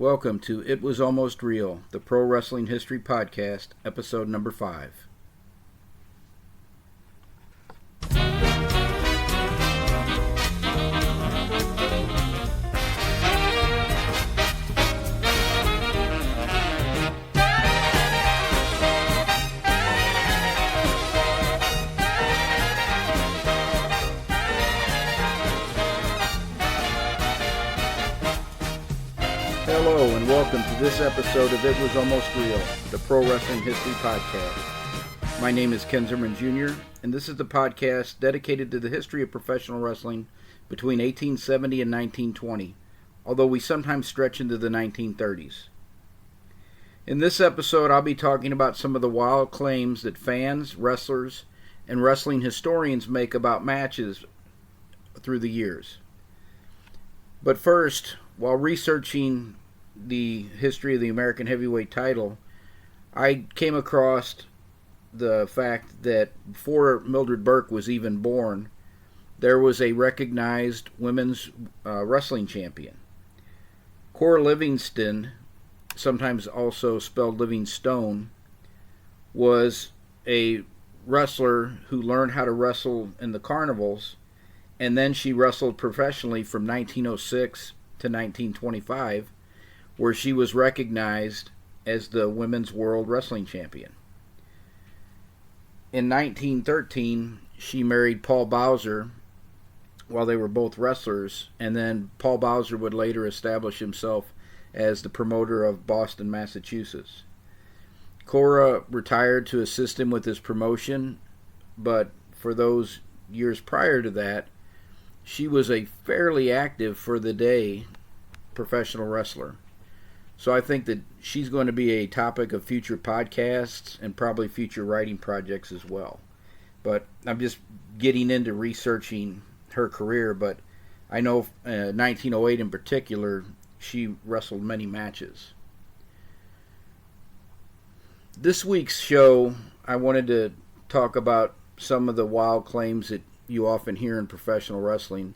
Welcome to It Was Almost Real, the Pro Wrestling History Podcast, episode number 5. Hello and welcome to this episode of It Was Almost Real, the Pro Wrestling History Podcast. My name is Ken Zimmerman Jr., and this is the podcast dedicated to the history of professional wrestling between 1870 and 1920, although we sometimes stretch into the 1930s. In this episode, I'll be talking about some of the wild claims that fans, wrestlers, and wrestling historians make about matches through the years. But first, while researching the history of the American Heavyweight title, I came across the fact that before Mildred Burke was even born, there was a recognized women's wrestling champion. Cora Livingston, sometimes also spelled Livingstone, was a wrestler who learned how to wrestle in the carnivals, and then she wrestled professionally from 1906 to 1925, where she was recognized as the Women's World Wrestling Champion. In 1913, she married Paul Bowser while they were both wrestlers, and then Paul Bowser would later establish himself as the promoter of Boston, Massachusetts. Cora retired to assist him with his promotion, but for those years prior to that, she was a fairly active, for the day, professional wrestler. So I think that she's going to be a topic of future podcasts and probably future writing projects as well. But I'm just getting into researching her career, but I know 1908 in particular, she wrestled many matches. This week's show, I wanted to talk about some of the wild claims that you often hear in professional wrestling.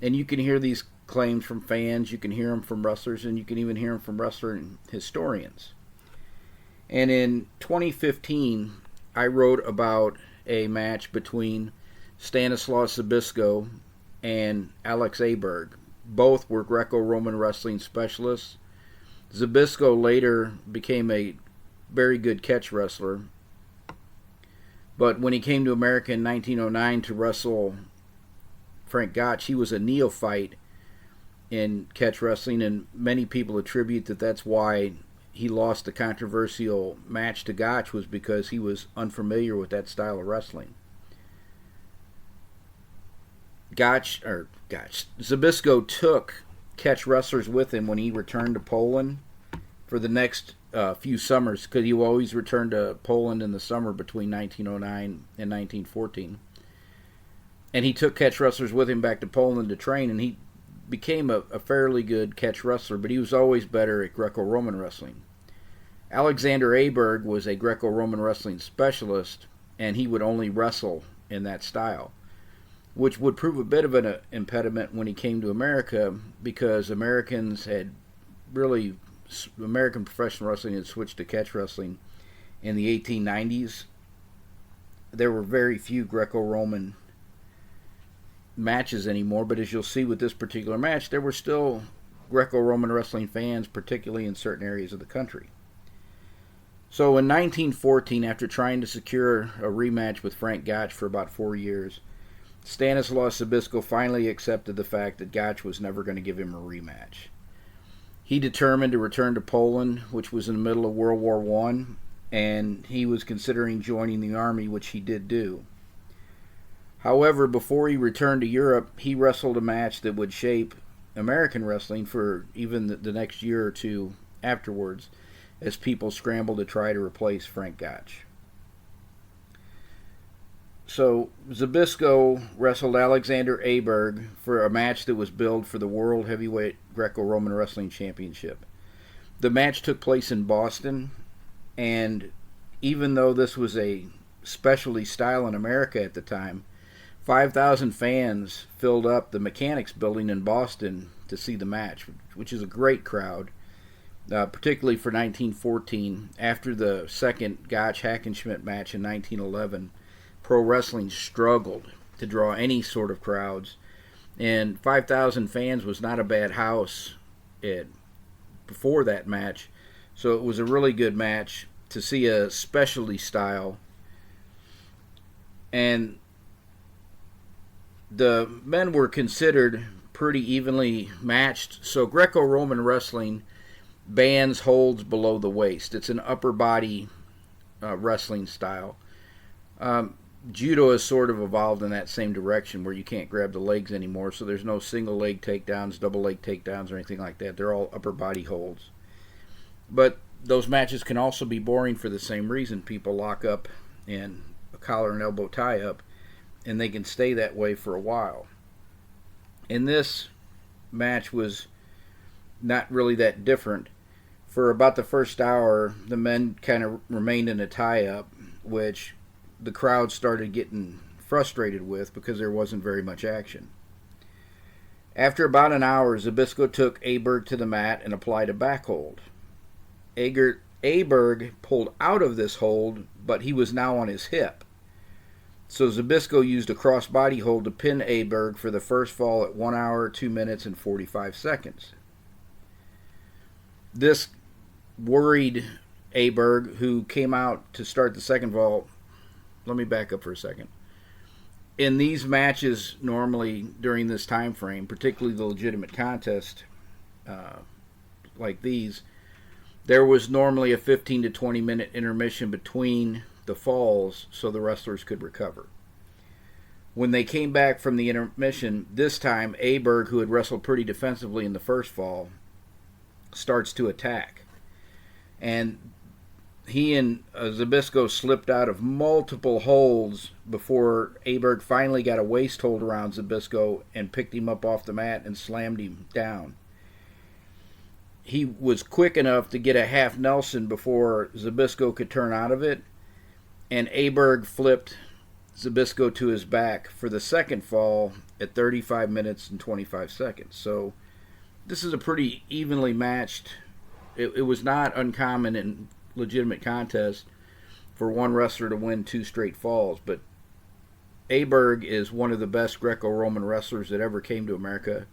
And you can hear these claims from fans, you can hear them from wrestlers, and you can even hear them from wrestling historians. And in 2015, I wrote about a match between Stanislaus Zbyszko and Alex Aberg. Both were Greco-Roman wrestling specialists. Zbyszko later became a very good catch wrestler, but when he came to America in 1909 to wrestle Frank Gotch, he was a neophyte in catch wrestling, and many people attribute that that's why he lost the controversial match to Gotch, was because he was unfamiliar with that style of wrestling. Zbyszko took catch wrestlers with him when he returned to Poland for the next few summers, because he always returned to Poland in the summer between 1909 and 1914. And he took catch wrestlers with him back to Poland to train, and he became a fairly good catch wrestler, but he was always better at Greco-Roman wrestling. Alexander Aberg was a Greco-Roman wrestling specialist, and he would only wrestle in that style, which would prove a bit of an impediment when he came to America, because American professional wrestling had switched to catch wrestling in the 1890s. There were very few Greco-Roman matches anymore, but as you'll see with this particular match, there were still Greco-Roman wrestling fans, particularly in certain areas of the country. So in 1914, after trying to secure a rematch with Frank Gotch for about 4 years, Stanislaus Zbyszko finally accepted the fact that Gotch was never going to give him a rematch. He determined to return to Poland, which was in the middle of World War I, and he was considering joining the army, which he did do. However, before he returned to Europe, he wrestled a match that would shape American wrestling for even the next year or two afterwards, as people scrambled to try to replace Frank Gotch. So Zbyszko wrestled Alexander Aberg for a match that was billed for the World Heavyweight Greco-Roman Wrestling Championship. The match took place in Boston, and even though this was a specialty style in America at the time, 5,000 fans filled up the Mechanics Building in Boston to see the match, which is a great crowd. particularly for 1914. After the second Gotch-Hackenschmidt match in 1911, pro wrestling struggled to draw any sort of crowds, and 5,000 fans was not a bad house before that match, so it was a really good match to see a specialty style. And the men were considered pretty evenly matched. So Greco-Roman wrestling bans holds below the waist. It's an upper body wrestling style. Judo has sort of evolved in that same direction where you can't grab the legs anymore, so there's no single leg takedowns, double leg takedowns, or anything like that. They're all upper body holds. But those matches can also be boring for the same reason. People lock up in a collar and elbow tie-up, and they can stay that way for a while. And this match was not really that different. For about the first hour, the men kind of remained in a tie-up, which the crowd started getting frustrated with because there wasn't very much action. After about an hour, Zbyszko took Aberg to the mat and applied a back hold. Aberg pulled out of this hold, but he was now on his hip. So Zbyszko used a crossbody hold to pin Aberg for the first fall at 1 hour, 2 minutes, and 45 seconds. This worried Aberg, who came out to start the second fall. Let me back up for a second. In these matches, normally during this time frame, particularly the legitimate contest like these, there was normally a 15 to 20 minute intermission between the falls so the wrestlers could recover. When they came back from the intermission, this time Aberg, who had wrestled pretty defensively in the first fall, starts to attack. And he and Zbyszko slipped out of multiple holds before Aberg finally got a waist hold around Zbyszko and picked him up off the mat and slammed him down. He was quick enough to get a half Nelson before Zbyszko could turn out of it, and Aberg flipped Zbyszko to his back for the second fall at 35 minutes and 25 seconds. So this is a pretty evenly matched. It was not uncommon in legitimate contests for one wrestler to win 2 straight falls, but Aberg is one of the best Greco-Roman wrestlers that ever came to America,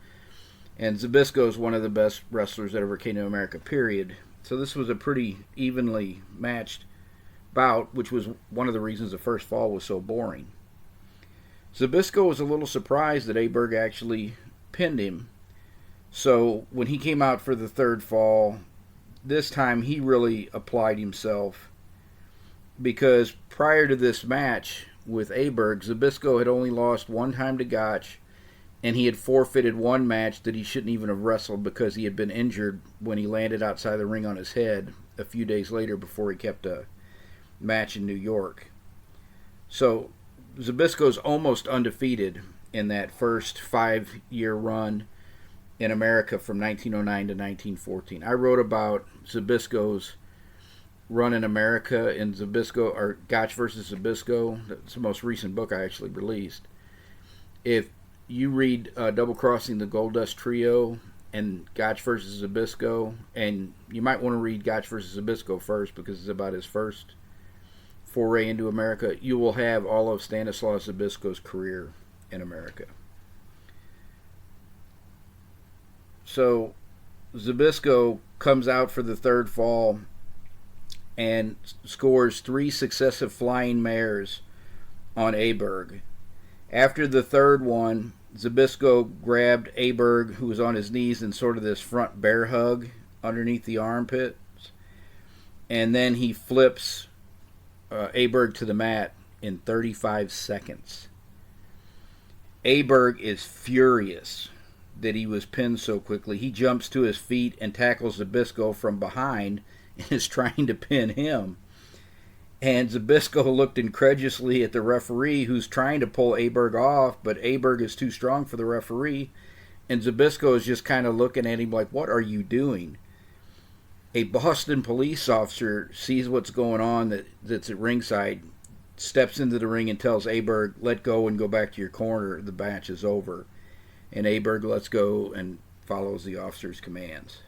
and Zbyszko is one of the best wrestlers that ever came to America, period. So this was a pretty evenly matched bout, which was one of the reasons the first fall was so boring. Zbyszko was a little surprised that Aberg actually pinned him. So when he came out for the third fall, this time he really applied himself, because prior to this match with Aberg, Zbyszko had only lost one time to Gotch, and he had forfeited one match that he shouldn't even have wrestled because he had been injured when he landed outside the ring on his head a few days later before he kept a match in New York. So Zbyszko's almost undefeated in that first 5-year run in America from 1909 to 1914. I wrote about Zbyszko's run in America in Zbyszko, or Gotch versus Zbyszko. That's the most recent book I actually released. If you read Double Crossing the Goldust Trio and Gotch versus Zbyszko, and you might want to read Gotch versus Zbyszko first because it's about his first foray into America, you will have all of Stanislaus Zbyszko's career in America. So Zbyszko comes out for the third fall and scores 3 successive flying mares on Aberg. After the third one, Zbyszko grabbed Aberg, who was on his knees in sort of this front bear hug underneath the armpits, and then he flips Aberg to the mat in 35 seconds. Aberg is furious that he was pinned so quickly. He jumps to his feet and tackles Zbyszko from behind and is trying to pin him. And Zbyszko looked incredulously at the referee, who's trying to pull Aberg off, but Aberg is too strong for the referee, and Zbyszko is just kind of looking at him like, what are you doing? A Boston police officer sees what's going on that's at ringside, steps into the ring and tells Aberg, let go and go back to your corner, the match is over. And Aberg lets go and follows the officer's commands.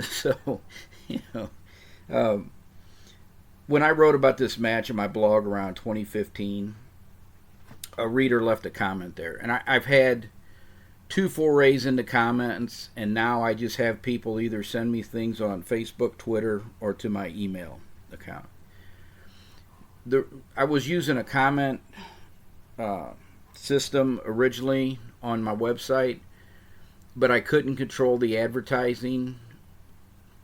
So, you know, when I wrote about this match in my blog around 2015, a reader left a comment there. And I've had 2 forays into comments, and now I just have people either send me things on Facebook, Twitter, or to my email account. I was using a comment system originally on my website, but I couldn't control the advertising.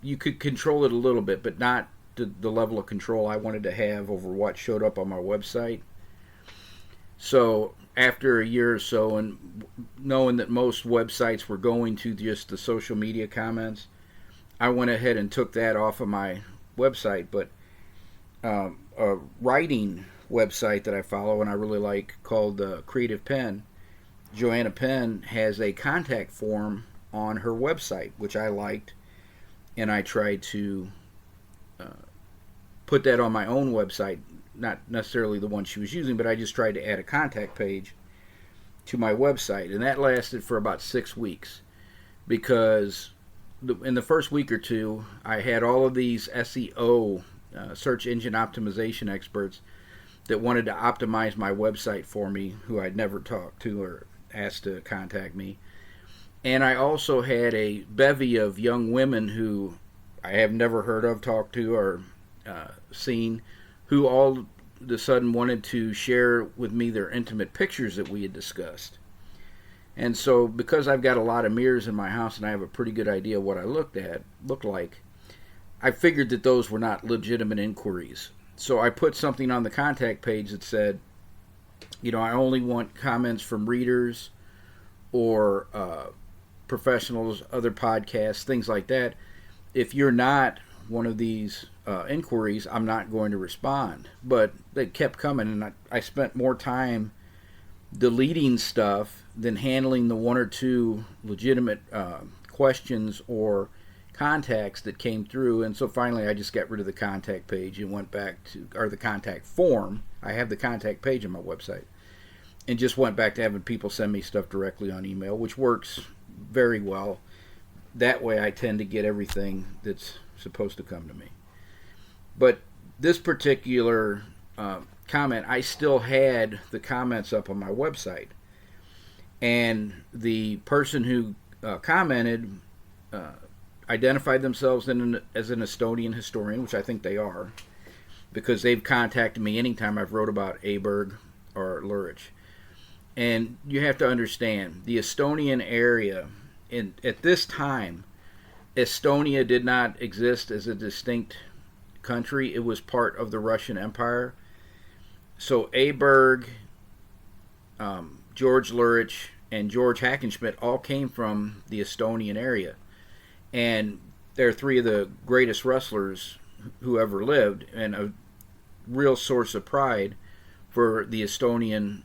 You could control it a little bit, but not to the level of control I wanted to have over what showed up on my website. So after a year or so, and knowing that most websites were going to just the social media comments, I went ahead and took that off of my website. But a writing website that I follow and I really like, called Creative Pen, Joanna Penn has a contact form on her website, which I liked, and I tried to put that on my own website. Not necessarily the one she was using, but I just tried to add a contact page to my website. And that lasted for about 6 weeks, because in the first week or two, I had all of these SEO, search engine optimization experts, that wanted to optimize my website for me, who I'd never talked to or asked to contact me. And I also had a bevy of young women who I have never heard of, talked to, or seen, who all of a sudden wanted to share with me their intimate pictures that we had discussed. And so, because I've got a lot of mirrors in my house and I have a pretty good idea what I looked like, I figured that those were not legitimate inquiries. So I put something on the contact page that said, I only want comments from readers or professionals, other podcasts, things like that. If you're not one of these inquiries, I'm not going to respond. But they kept coming, and I spent more time deleting stuff than handling the 1 or 2 legitimate questions or contacts that came through. And so finally I just got rid of the contact page and went back to, or the contact form. I have the contact page on my website, and just went back to having people send me stuff directly on email, which works very well. That way I tend to get everything that's supposed to come to me. But this particular comment, I still had the comments up on my website, and the person who commented identified themselves as an Estonian historian, which I think they are, because they've contacted me anytime I've wrote about Aberg or Lurich. And you have to understand, the Estonian area, at this time, Estonia did not exist as a distinct country. It was part of the Russian Empire. So Aberg, George Lurich, and George Hackenschmidt all came from the Estonian area. And they're 3 of the greatest wrestlers who ever lived, and a real source of pride for the Estonian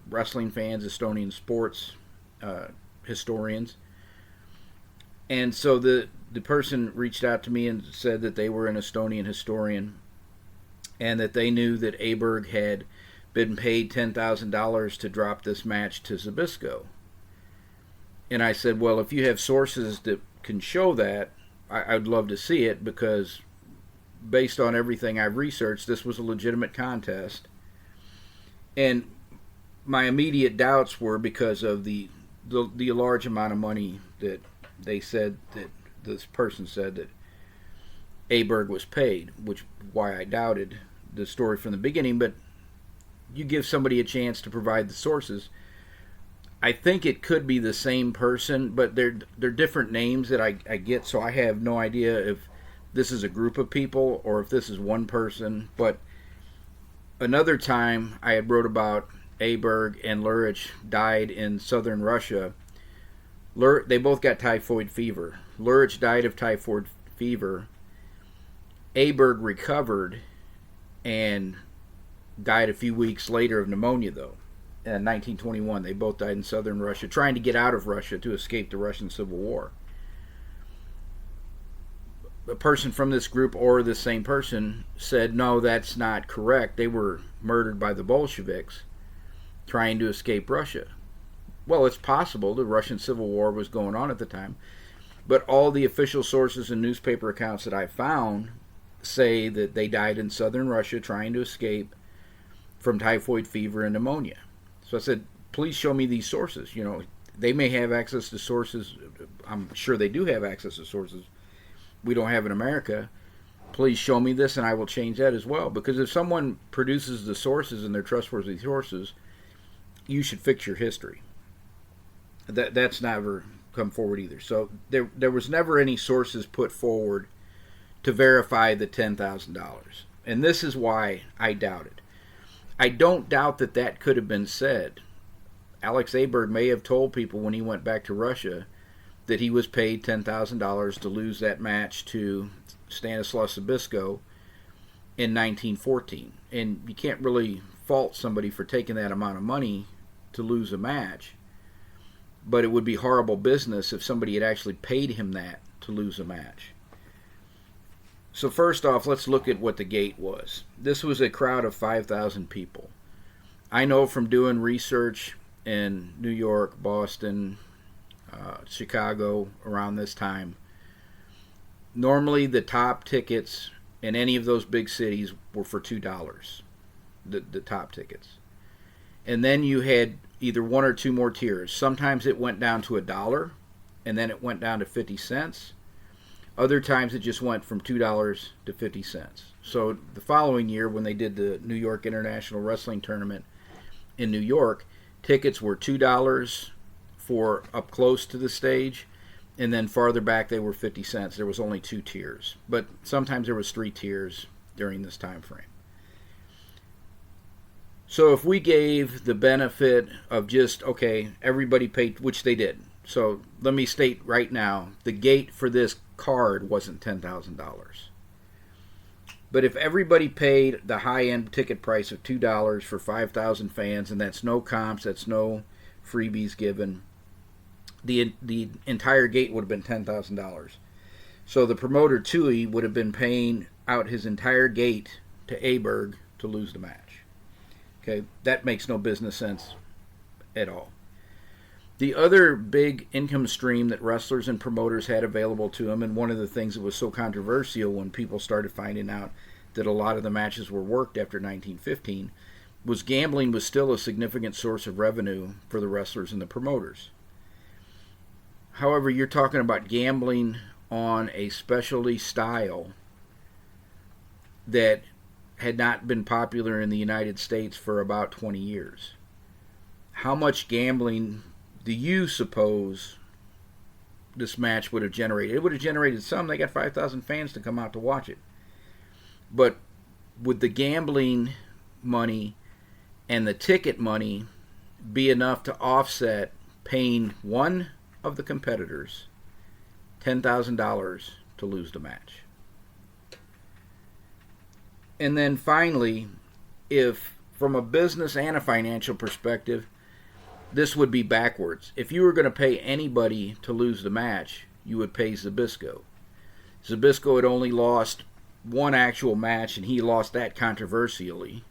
wrestling fans, Estonian sports historians. And so the person reached out to me and said that they were an Estonian historian, and that they knew that Aberg had been paid $10,000 to drop this match to Zbyszko. And I said, well, if you have sources that can show that, I'd love to see it, because based on everything I've researched, this was a legitimate contest. And my immediate doubts were because of the large amount of money that they said, that this person said that Aberg was paid, which why I doubted the story from the beginning. But you give somebody a chance to provide the sources. I think it could be the same person, but they're different names that I get, so I have no idea if this is a group of people or if this is one person. But another time I had wrote about Aberg and Lurich died in southern Russia. They both got typhoid fever. Lurich died of typhoid fever. Aberg recovered and died a few weeks later of pneumonia, though. In 1921, they both died in southern Russia, trying to get out of Russia to escape the Russian Civil War. A person from this group, or the same person, said, no, that's not correct. They were murdered by the Bolsheviks trying to escape Russia. Well, it's possible. The Russian Civil War was going on at the time. But all the official sources and newspaper accounts that I found say that they died in southern Russia trying to escape from typhoid fever and pneumonia. So I said, please show me these sources. They may have access to sources. I'm sure they do have access to sources we don't have in America. Please show me this and I will change that as well. Because if someone produces the sources and they're trustworthy sources, you should fix your history. That's never come forward either. So there was never any sources put forward to verify the $10,000. And this is why I doubt it. I don't doubt that could have been said. Alex Aberg may have told people when he went back to Russia that he was paid $10,000 to lose that match to Stanislaus Zbyszko in 1914. And you can't really fault somebody for taking that amount of money to lose a match. But it would be horrible business if somebody had actually paid him that to lose a match. So first off, let's look at what the gate was. This was a crowd of 5,000 people. I know from doing research in New York, Boston, Chicago around this time, normally the top tickets in any of those big cities were for $2, the top tickets. And then you had either one or two more tiers. Sometimes it went down to $1, and then it went down to 50 cents. Other times it just went from $2 to 50 cents. So the following year, when they did the New York International Wrestling Tournament in New York, tickets were $2 for up close to the stage, and then farther back they were 50 cents. There was only 2 tiers, but sometimes there was 3 tiers during this time frame. So if we gave the benefit of just, okay, everybody paid, which they did. So let me state right now, the gate for this card wasn't $10,000. But if everybody paid the high-end ticket price of $2 for 5,000 fans, and that's no comps, that's no freebies given, the entire gate would have been $10,000. So the promoter, Tui, would have been paying out his entire gate to Aberg to lose the match. Okay, that makes no business sense at all. The other big income stream that wrestlers and promoters had available to them, and one of the things that was so controversial when people started finding out that a lot of the matches were worked after 1915, was gambling was still a significant source of revenue for the wrestlers and the promoters. However, you're talking about gambling on a specialty style that had not been popular in the United States for about 20 years. How much gambling do you suppose this match would have generated? It would have generated some. They got 5,000 fans to come out to watch it. But would the gambling money and the ticket money be enough to offset paying one of the competitors $10,000 to lose the match? And then finally, if from a business and a financial perspective, this would be backwards. If you were going to pay anybody to lose the match, you would pay Zbyszko. Zbyszko had only lost one actual match, and he lost that controversially.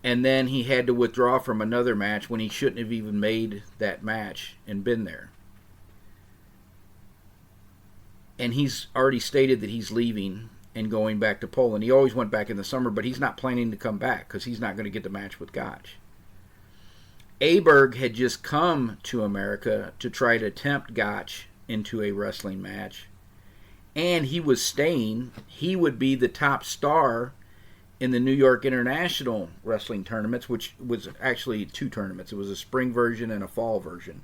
And then he had to withdraw from another match when he shouldn't have even made that match and been there. And he's already stated that he's leaving and going back to Poland. He always went back in the summer, but he's not planning to come back because he's not going to get the match with Gotch. Aberg had just come to America to try to tempt Gotch into a wrestling match, and he was staying. He would be the top star in the New York International Wrestling Tournaments, which was actually 2 tournaments. It was a spring version and a fall version.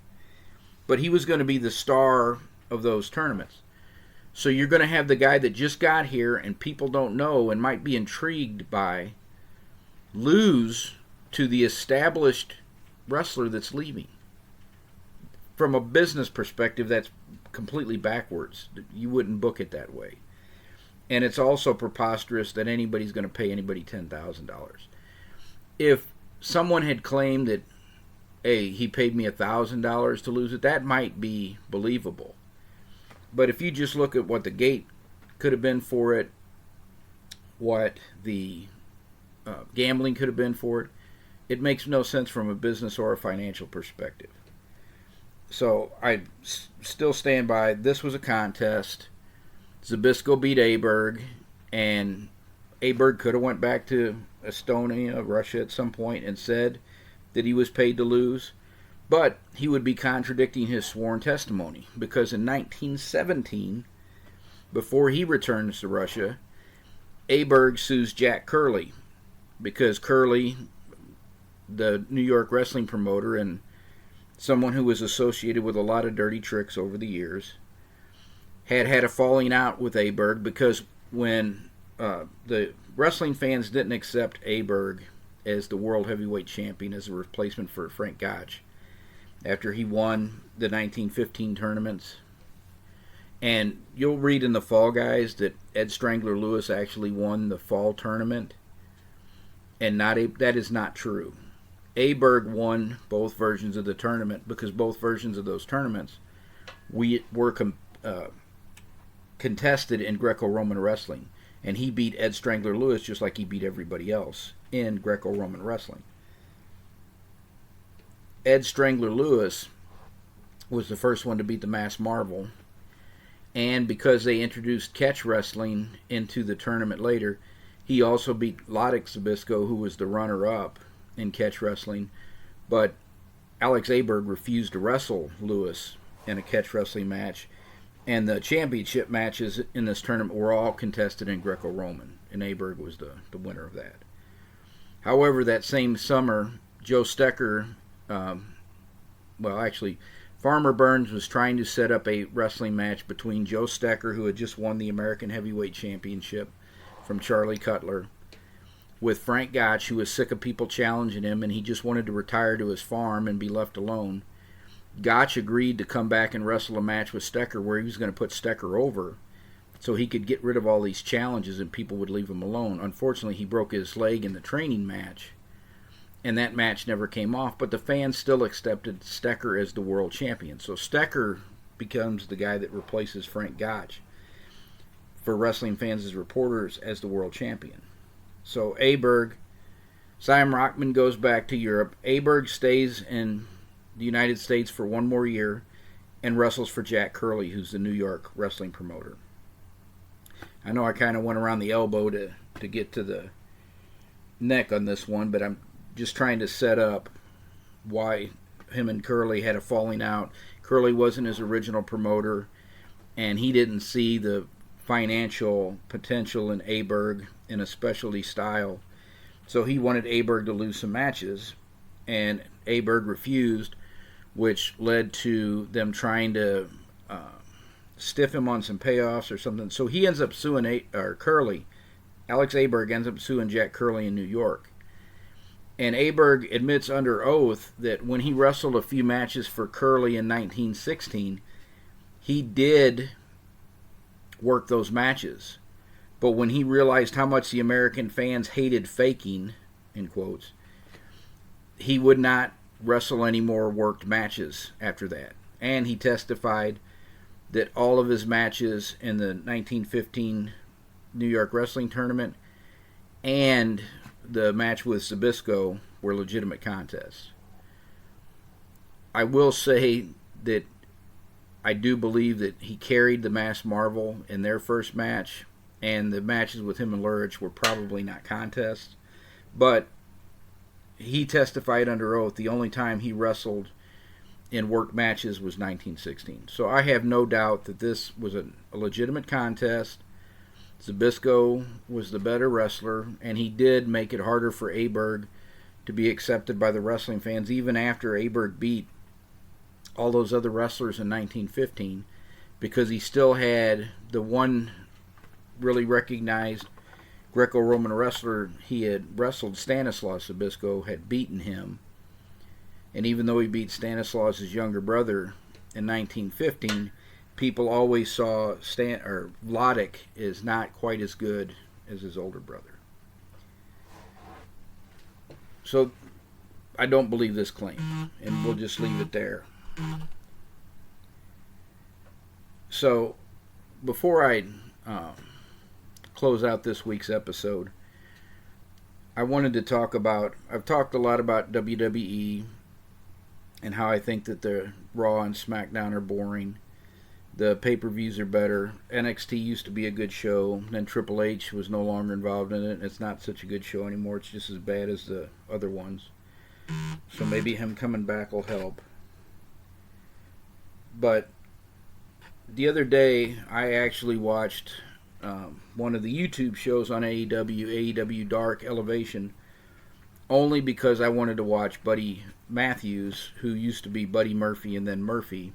But he was going to be the star of those tournaments. So you're going to have the guy that just got here and people don't know and might be intrigued by lose to the established wrestler that's leaving. From a business perspective, that's completely backwards. You wouldn't book it that way. And it's also preposterous that anybody's going to pay anybody $10,000. If someone had claimed that, hey, he paid me $1,000 to lose it, that might be believable. But if you just look at what the gate could have been for it, what the gambling could have been for it, it makes no sense from a business or a financial perspective. So I still stand by this was a contest. Zbyszko beat Aberg, and Aberg could have went back to Estonia, Russia at some point and said that he was paid to lose, but he would be contradicting his sworn testimony because in 1917, before he returns to Russia, Aberg sues Jack Curley because Curley, the New York wrestling promoter and someone who was associated with a lot of dirty tricks over the years, had a falling out with Aberg because when the wrestling fans didn't accept Aberg as the world heavyweight champion as a replacement for Frank Gotch after he won the 1915 tournaments. And you'll read in the Fall Guys that Ed Strangler Lewis actually won the fall tournament, and that is not true. Aberg won both versions of the tournament because both versions of those tournaments were contested in Greco-Roman wrestling, and he beat Ed Strangler Lewis just like he beat everybody else in Greco-Roman wrestling. Ed Strangler Lewis was the first one to beat the Mass Marvel, and because they introduced catch wrestling into the tournament later, he also beat Lodek Zbyszko, who was the runner-up in catch wrestling, but Alex Aberg refused to wrestle Lewis in a catch wrestling match, and the championship matches in this tournament were all contested in Greco-Roman, and Aberg was the winner of that. However, that same summer, Joe Stecher, Farmer Burns was trying to set up a wrestling match between Joe Stecher, who had just won the American Heavyweight Championship from Charlie Cutler, with Frank Gotch, who was sick of people challenging him, and he just wanted to retire to his farm and be left alone. Gotch agreed to come back and wrestle a match with Stecher where he was going to put Stecher over so he could get rid of all these challenges and people would leave him alone. Unfortunately, he broke his leg in the training match, and that match never came off, but the fans still accepted Stecher as the world champion. So Stecher becomes the guy that replaces Frank Gotch for wrestling fans as reporters as the world champion. So Simon Rockman goes back to Europe. Aberg stays in the United States for one more year and wrestles for Jack Curley, who's the New York wrestling promoter. I know I kind of went around the elbow to get to the neck on this one, but I'm just trying to set up why him and Curley had a falling out. Curley wasn't his original promoter, and he didn't see the financial potential in Aberg in a specialty style, so he wanted Aberg to lose some matches, and Aberg refused, which led to them trying to stiff him on some payoffs or something. So he ends up suing Curley. Alex Aberg ends up suing Jack Curley in New York. And Aberg admits under oath that when he wrestled a few matches for Curley in 1916, he did work those matches. But when he realized how much the American fans hated faking, in quotes, he would not wrestle any more worked matches after that. And he testified that all of his matches in the 1915 New York Wrestling Tournament and the match with Zbyszko were legitimate contests. I will say that I do believe that he carried the Mass Marvel in their first match, and the matches with him and Lurich were probably not contests, but he testified under oath the only time he wrestled in worked matches was 1916. So I have no doubt that this was a legitimate contest. Zbyszko was the better wrestler, and he did make it harder for Aberg to be accepted by the wrestling fans, even after Aberg beat all those other wrestlers in 1915, because he still had the one really recognized Greco-Roman wrestler he had wrestled, Stanislaus Zbyszko, had beaten him. And even though he beat Stanislaus' younger brother in 1915, people always saw Lodek is not quite as good as his older brother. So I don't believe this claim, and we'll just leave it there. So before I close out this week's episode, I wanted to talk about, I've talked a lot about WWE and how I think that the Raw and SmackDown are boring. The pay-per-views are better. NXT used to be a good show. Then Triple H was no longer involved in it. It's not such a good show anymore. It's just as bad as the other ones. So maybe him coming back will help. But the other day, I actually watched one of the YouTube shows on AEW Dark Elevation, only because I wanted to watch Buddy Matthews, who used to be Buddy Murphy and then Murphy,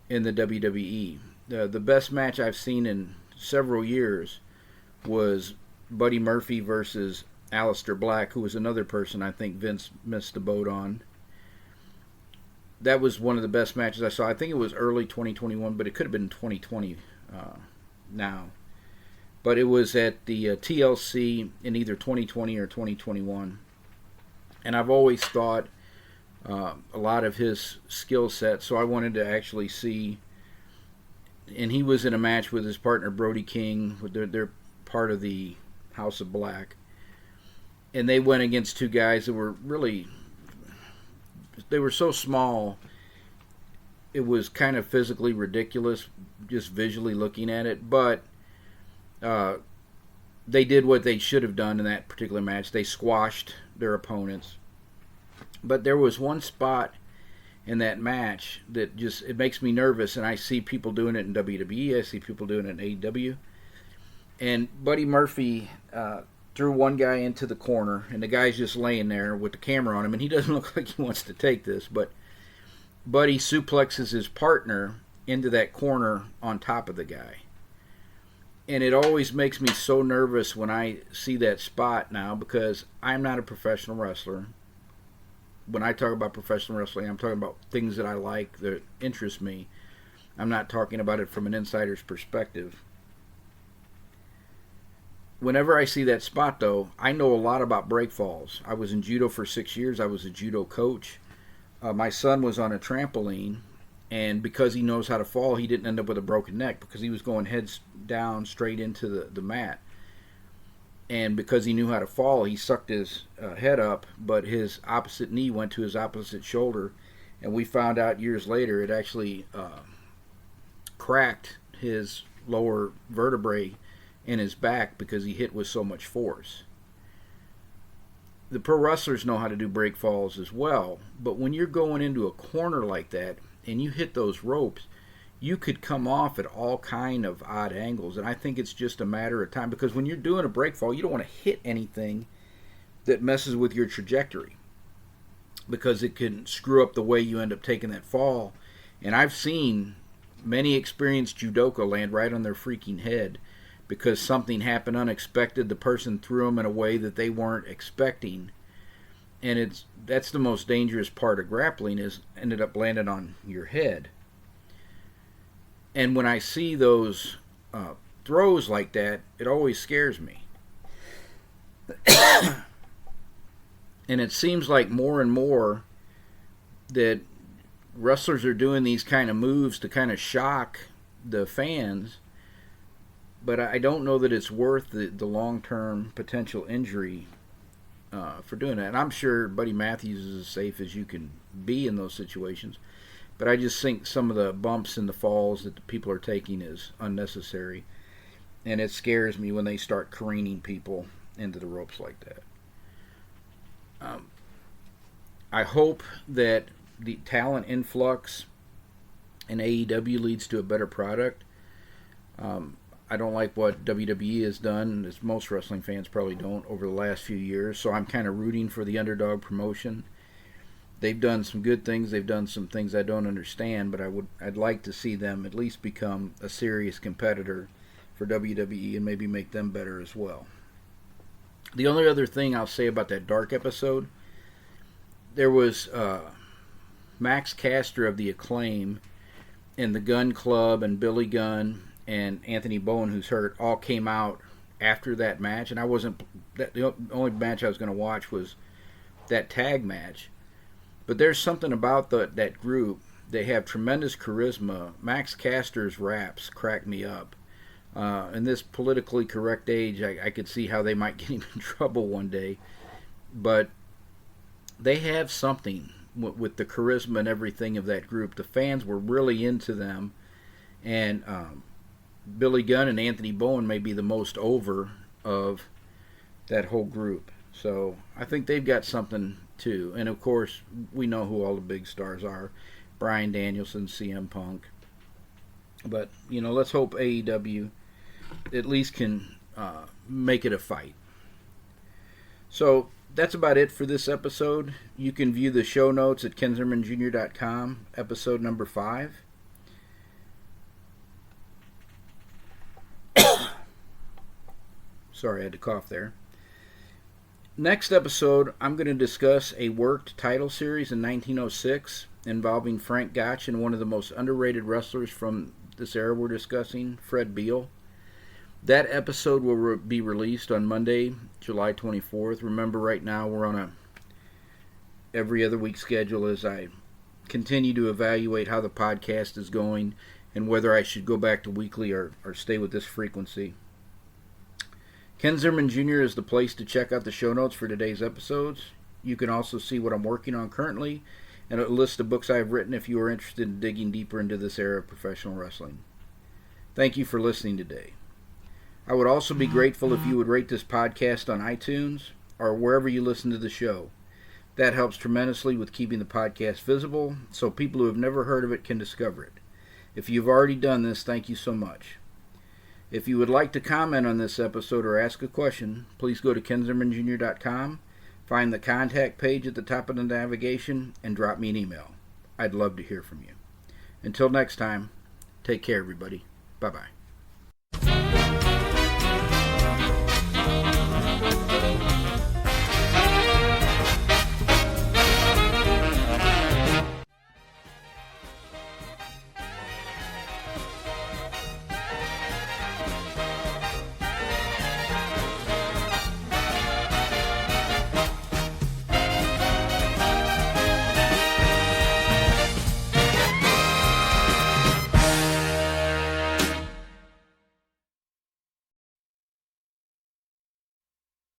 in the WWE. The best match I've seen in several years was Buddy Murphy versus Aleister Black, who was another person I think Vince missed the boat on. That was one of the best matches I saw. I think it was early 2021, but it could have been 2020 now. But it was at the TLC in either 2020 or 2021. And I've always thought a lot of his skill set, so I wanted to actually see. And he was in a match with his partner Brody King. They're part of the House of Black, and they went against two guys that were really, they were so small. It was kind of physically ridiculous, just visually looking at it. But they did what they should have done in that particular match. They squashed their opponents. But there was one spot in that match that just, it makes me nervous, and I see people doing it in WWE, I see people doing it in AEW. And Buddy Murphy threw one guy into the corner, and the guy's just laying there with the camera on him, and he doesn't look like he wants to take this, but Buddy suplexes his partner into that corner on top of the guy. And it always makes me so nervous when I see that spot now, because I'm not a professional wrestler. When I talk about professional wrestling, I'm talking about things that I like, that interest me. I'm not talking about it from an insider's perspective. Whenever I see that spot, though, I know a lot about break falls. I was in judo for 6 years. I was a judo coach. My son was on a trampoline, and because he knows how to fall, he didn't end up with a broken neck because he was going heads down straight into the mat. And because he knew how to fall, he sucked his head up, but his opposite knee went to his opposite shoulder. And we found out years later it actually cracked his lower vertebrae in his back because he hit with so much force. The pro wrestlers know how to do break falls as well, but when you're going into a corner like that and you hit those ropes, you could come off at all kind of odd angles, and I think it's just a matter of time, because when you're doing a break fall, you don't want to hit anything that messes with your trajectory, because it can screw up the way you end up taking that fall. And I've seen many experienced judoka land right on their freaking head because something happened unexpected. The person threw them in a way that they weren't expecting, and that's the most dangerous part of grappling, is ended up landing on your head. And when I see those throws like that, it always scares me. And it seems like more and more that wrestlers are doing these kind of moves to kind of shock the fans, but I don't know that it's worth the long-term potential injury for doing that. And I'm sure Buddy Matthews is as safe as you can be in those situations. But I just think some of the bumps and the falls that the people are taking is unnecessary. And it scares me when they start careening people into the ropes like that. I hope that the talent influx in AEW leads to a better product. I don't like what WWE has done, as most wrestling fans probably don't, over the last few years. So I'm kind of rooting for the underdog promotion. They've done some good things. They've done some things I don't understand, but I'd like to see them at least become a serious competitor for WWE and maybe make them better as well. The only other thing I'll say about that Dark episode, there was Max Caster of the Acclaim and the Gun Club and Billy Gunn and Anthony Bowen, who's hurt, all came out after that match, and the only match I was going to watch was that tag match. But there's something about that group. They have tremendous charisma. Max Caster's raps crack me up. In this politically correct age, I could see how they might get him in trouble one day. But they have something with the charisma and everything of that group. The fans were really into them, and Billy Gunn and Anthony Bowen may be the most over of that whole group. So I think they've got something too. And of course, we know who all the big stars are: Bryan Danielson, CM Punk. But let's hope AEW at least can make it a fight. So that's about it for this episode. You can view the show notes at kenzermanjr.com, episode number 5. Sorry, I had to cough there. Next episode, I'm going to discuss a worked title series in 1906 involving Frank Gotch and one of the most underrated wrestlers from this era we're discussing, Fred Beal. That episode will be released on Monday, July 24th. Remember, right now we're on a every other week schedule as I continue to evaluate how the podcast is going and whether I should go back to weekly or stay with this frequency. Ken Zimmerman Jr. is the place to check out the show notes for today's episodes. You can also see what I'm working on currently and a list of books I've written if you are interested in digging deeper into this era of professional wrestling. Thank you for listening today. I would also be grateful if you would rate this podcast on iTunes or wherever you listen to the show. That helps tremendously with keeping the podcast visible so people who have never heard of it can discover it. If you've already done this, thank you so much. If you would like to comment on this episode or ask a question, please go to kenzermanjr.com, find the contact page at the top of the navigation, and drop me an email. I'd love to hear from you. Until next time, take care, everybody. Bye-bye.